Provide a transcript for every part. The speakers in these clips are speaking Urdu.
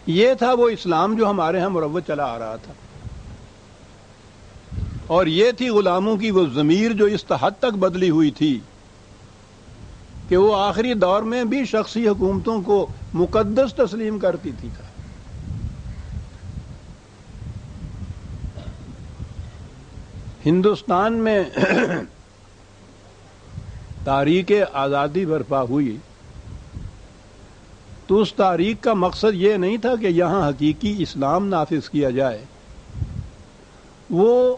یہ تھا وہ اسلام جو ہمارے ہاں مروج چلا آ رہا تھا، اور یہ تھی غلاموں کی وہ ضمیر جو اس حد تک بدلی ہوئی تھی کہ وہ آخری دور میں بھی شخصی حکومتوں کو مقدس تسلیم کرتی تھی۔ ہندوستان میں تحریک آزادی برپا ہوئی تو اس تحریک کا مقصد یہ نہیں تھا کہ یہاں حقیقی اسلام نافذ کیا جائے، وہ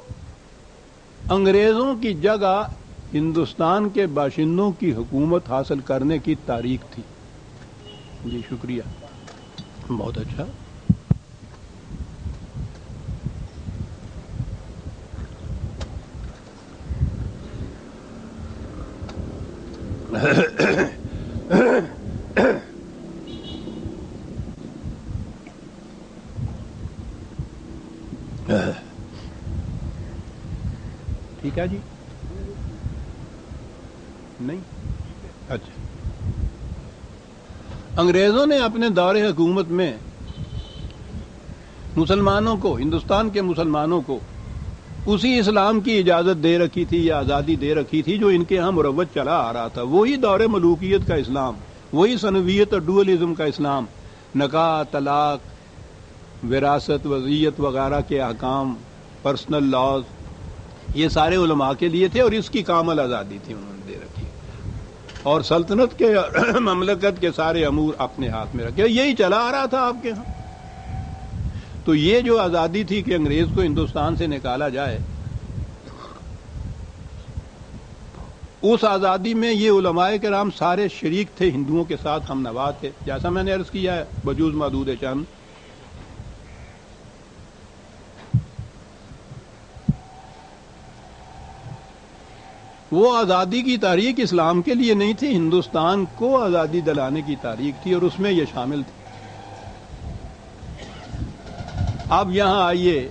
انگریزوں کی جگہ ہندوستان کے باشندوں کی حکومت حاصل کرنے کی تحریک تھی۔ جی شکریہ، بہت اچھا۔ ٹھیک ہے جی، نہیں اچھا۔ انگریزوں نے اپنے دور حکومت میں مسلمانوں کو، ہندوستان کے مسلمانوں کو اسی اسلام کی اجازت دے رکھی تھی یا آزادی دے رکھی تھی جو ان کے ہاں مروج چلا آ رہا تھا، وہی دور ملوکیت کا اسلام، وہی سنویت اور ڈوئلزم کا اسلام، نکاح، طلاق، وراثت، وصیت وغیرہ کے احکام، پرسنل لاز، یہ سارے علماء کے لیے تھے اور اس کی کامل آزادی تھی، انہوں نے دے رکھی، اور سلطنت کے مملکت کے سارے امور اپنے ہاتھ میں رکھے، یہی چلا آ رہا تھا آپ کے ہاں۔ تو یہ جو آزادی تھی کہ انگریز کو ہندوستان سے نکالا جائے، اس آزادی میں یہ علماء کرام سارے شریک تھے، ہندوؤں کے ساتھ ہم نوا تھے، جیسا میں نے عرض کیا ہے، بجوز معدود چند۔ وہ آزادی کی تحریک اسلام کے لیے نہیں تھی، ہندوستان کو آزادی دلانے کی تحریک تھی، اور اس میں یہ شامل تھی۔ اب یہاں آئیے،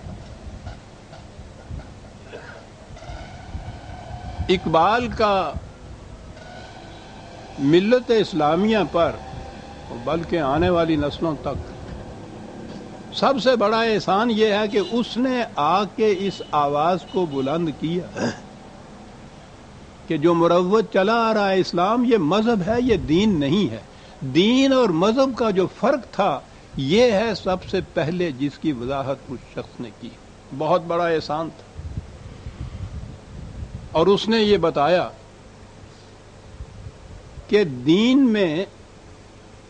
اقبال کا ملت اسلامیہ پر بلکہ آنے والی نسلوں تک سب سے بڑا احسان یہ ہے کہ اس نے آ کے اس آواز کو بلند کیا کہ جو مروج چلا آ رہا ہے اسلام، یہ مذہب ہے، یہ دین نہیں ہے۔ دین اور مذہب کا جو فرق تھا، یہ ہے سب سے پہلے جس کی وضاحت اس شخص نے کی، بہت بڑا احسان تھا۔ اور اس نے یہ بتایا کہ دین میں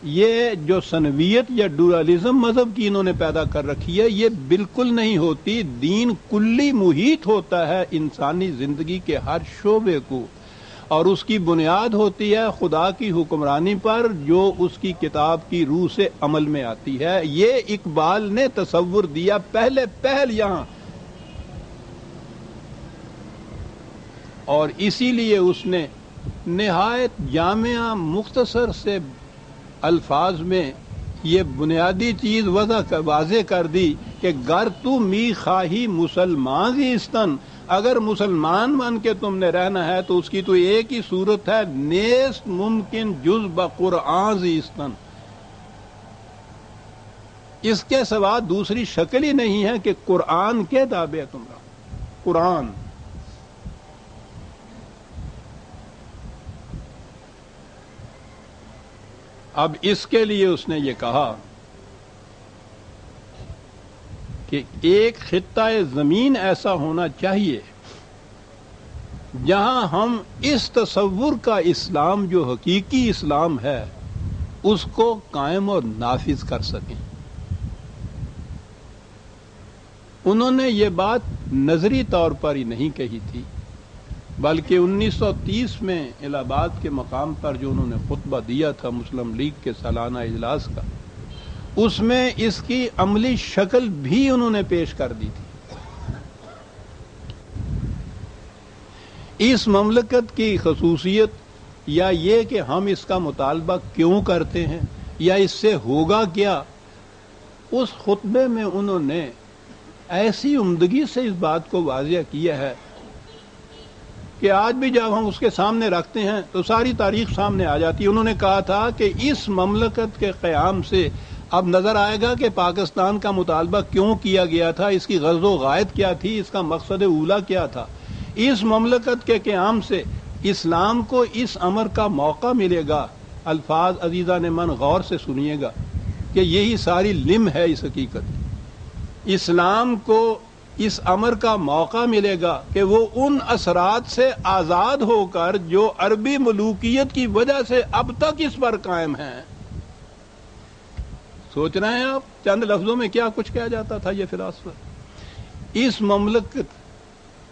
یہ جو سنویت یا ڈورالزم مذہب کی انہوں نے پیدا کر رکھی ہے، یہ بالکل نہیں ہوتی۔ دین کلی محیط ہوتا ہے انسانی زندگی کے ہر شعبے کو، اور اس کی بنیاد ہوتی ہے خدا کی حکمرانی پر، جو اس کی کتاب کی روح سے عمل میں آتی ہے۔ یہ اقبال نے تصور دیا پہل یہاں، اور اسی لیے اس نے نہایت جامع مختصر سے الفاظ میں یہ بنیادی چیز واضح کر دی کہ گر تو می خواہی مسلمان زیستن، اگر مسلمان بن کے تم نے رہنا ہے تو اس کی تو ایک ہی صورت ہے، نیست ممکن جز بقرآن زیستن، اس کے سوا دوسری شکل ہی نہیں ہے کہ قرآن کے تابع تم رہو۔ قرآن اب اس کے لیے اس نے یہ کہا کہ ایک خطہ زمین ایسا ہونا چاہیے جہاں ہم اس تصور کا اسلام جو حقیقی اسلام ہے اس کو قائم اور نافذ کر سکیں۔ انہوں نے یہ بات نظری طور پر ہی نہیں کہی تھی، بلکہ 1930 میں الہ آباد کے مقام پر جو انہوں نے خطبہ دیا تھا مسلم لیگ کے سالانہ اجلاس کا، اس میں اس کی عملی شکل بھی انہوں نے پیش کر دی تھی۔ اس مملکت کی خصوصیت یا یہ کہ ہم اس کا مطالبہ کیوں کرتے ہیں یا اس سے ہوگا کیا، اس خطبے میں انہوں نے ایسی عمدگی سے اس بات کو واضح کیا ہے کہ آج بھی جب ہم اس کے سامنے رکھتے ہیں تو ساری تاریخ سامنے آ جاتی ہے۔ انہوں نے کہا تھا کہ اس مملکت کے قیام سے اب نظر آئے گا کہ پاکستان کا مطالبہ کیوں کیا گیا تھا، اس کی غرض و غایت کیا تھی، اس کا مقصد اولا کیا تھا۔ اس مملکت کے قیام سے اسلام کو اس امر کا موقع ملے گا۔ الفاظ عزیزان من غور سے سنیے گا کہ یہی ساری لم ہے اس حقیقت۔ اسلام کو اس امر کا موقع ملے گا کہ وہ ان اثرات سے آزاد ہو کر جو عربی ملوکیت کی وجہ سے اب تک اس پر قائم ہیں۔ سوچ رہے ہیں آپ چند لفظوں میں کیا کچھ کہا جاتا تھا یہ فلاسفہ؟ اس مملکت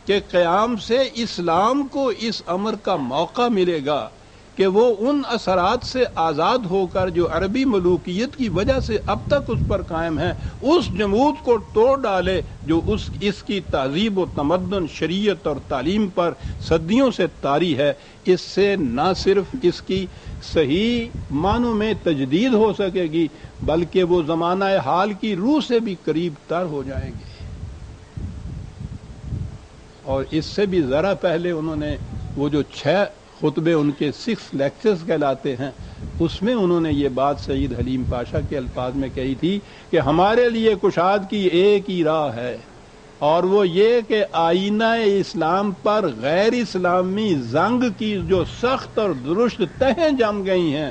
کے قیام سے اسلام کو اس امر کا موقع ملے گا کہ وہ ان اثرات سے آزاد ہو کر جو عربی ملوکیت کی وجہ سے اب تک اس پر قائم ہیں، اس جمود کو توڑ ڈالے جو اس کی تہذیب و تمدن، شریعت اور تعلیم پر صدیوں سے طاری ہے۔ اس سے نہ صرف اس کی صحیح معنوں میں تجدید ہو سکے گی بلکہ وہ زمانہ حال کی روح سے بھی قریب تر ہو جائیں گے۔ اور اس سے بھی ذرا پہلے انہوں نے وہ جو 6 خطبے ان کے 6 لیکچرز کہلاتے ہیں، اس میں انہوں نے یہ بات سید حلیم پاشا کے الفاظ میں کہی تھی کہ ہمارے لیے کشاد کی ایک ہی راہ ہے، اور وہ یہ کہ آئینہ اسلام پر غیر اسلامی زنگ کی جو سخت اور درست تہیں جم گئی ہیں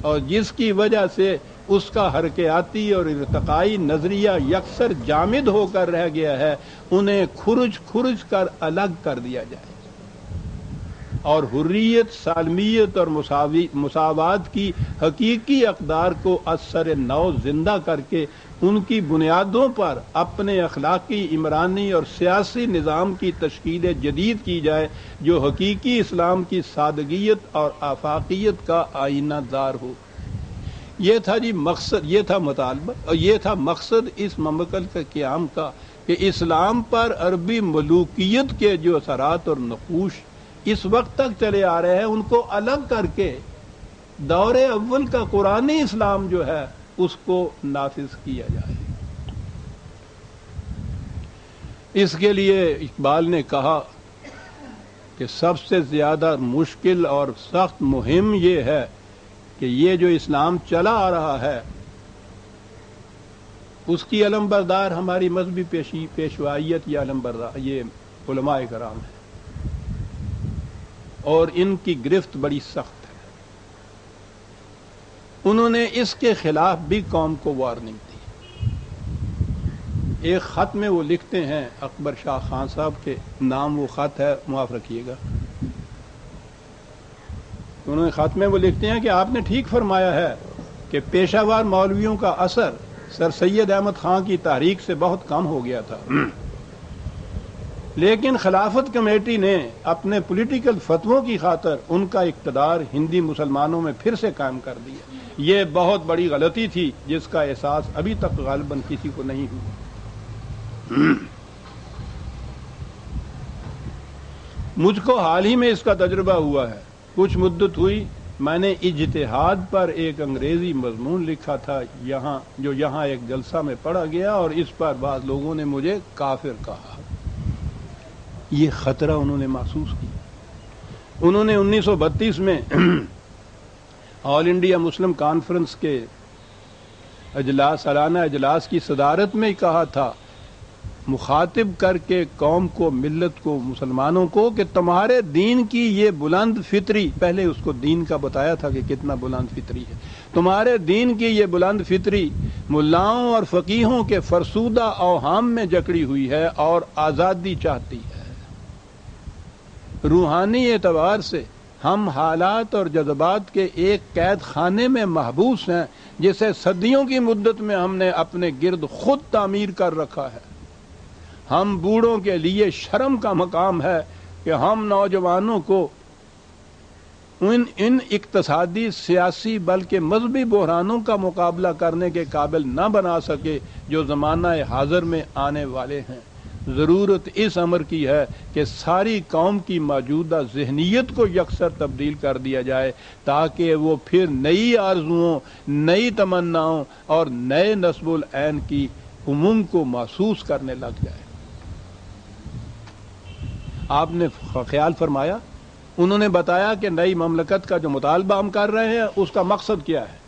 اور جس کی وجہ سے اس کا حرکیاتی اور ارتقائی نظریہ یکسر جامد ہو کر رہ گیا ہے، انہیں کھرج کر الگ کر دیا جائے اور حریت، سالمیت اور مساوات کی حقیقی اقدار کو اثر نو زندہ کر کے ان کی بنیادوں پر اپنے اخلاقی، عمرانی اور سیاسی نظام کی تشکیل جدید کی جائے جو حقیقی اسلام کی سادگیت اور آفاقیت کا آئینہ دار ہو۔ یہ تھا جی مقصد، یہ تھا مطالبہ اور یہ تھا مقصد اس مملکت کے قیام کا کہ اسلام پر عربی ملوکیت کے جو اثرات اور نقوش اس وقت تک چلے آ رہے ہیں ان کو الگ کر کے دور اول کا قرآنی اسلام جو ہے اس کو نافذ کیا جائے۔ اس کے لیے اقبال نے کہا کہ سب سے زیادہ مشکل اور سخت مہم یہ ہے کہ یہ جو اسلام چلا آ رہا ہے اس کی علم بردار ہماری مذہبی پیشوائیت یا علم بردار یہ علماء کرام ہے، اور ان کی گرفت بڑی سخت ہے۔ انہوں نے اس کے خلاف بھی قوم کو وارننگ دی۔ ایک خط میں وہ لکھتے ہیں، اکبر شاہ خان صاحب کے نام وہ خط ہے، معاف رکھیے گا۔ انہوں نے خط میں وہ لکھتے ہیں کہ آپ نے ٹھیک فرمایا ہے کہ پیشہ وار مولویوں کا اثر سر سید احمد خان کی تحریک سے بہت کم ہو گیا تھا، لیکن خلافت کمیٹی نے اپنے پولیٹیکل فتووں کی خاطر ان کا اقتدار ہندی مسلمانوں میں پھر سے قائم کر دیا۔ یہ بہت بڑی غلطی تھی جس کا احساس ابھی تک غالباً کسی کو نہیں ہوا۔ مجھ کو حال ہی میں اس کا تجربہ ہوا ہے۔ کچھ مدت ہوئی میں نے اجتہاد پر ایک انگریزی مضمون لکھا تھا یہاں ایک جلسہ میں پڑھا گیا اور اس پر بعض لوگوں نے مجھے کافر کہا۔ یہ خطرہ انہوں نے محسوس کیا۔ انہوں نے 1932 میں آل انڈیا مسلم کانفرنس کے سالانہ اجلاس کی صدارت میں کہا تھا، مخاطب کر کے قوم کو، ملت کو، مسلمانوں کو کہ تمہارے دین کی یہ بلند فطری، پہلے اس کو دین کا بتایا تھا کہ کتنا بلند فطری ہے، تمہارے دین کی یہ بلند فطری ملاؤں اور فقیہوں کے فرسودہ اوہام میں جکڑی ہوئی ہے اور آزادی چاہتی ہے۔ روحانی اعتبار سے ہم حالات اور جذبات کے ایک قید خانے میں محبوس ہیں جسے صدیوں کی مدت میں ہم نے اپنے گرد خود تعمیر کر رکھا ہے۔ ہم بوڑھوں کے لیے شرم کا مقام ہے کہ ہم نوجوانوں کو ان اقتصادی، سیاسی بلکہ مذہبی بحرانوں کا مقابلہ کرنے کے قابل نہ بنا سکے جو زمانہ حاضر میں آنے والے ہیں۔ ضرورت اس امر کی ہے کہ ساری قوم کی موجودہ ذہنیت کو یکسر تبدیل کر دیا جائے تاکہ وہ پھر نئی آرزوؤں، نئی تمناؤں اور نئے نصب العین کی عموم کو محسوس کرنے لگ جائے۔ آپ نے خیال فرمایا، انہوں نے بتایا کہ نئی مملکت کا جو مطالبہ ہم کر رہے ہیں اس کا مقصد کیا ہے۔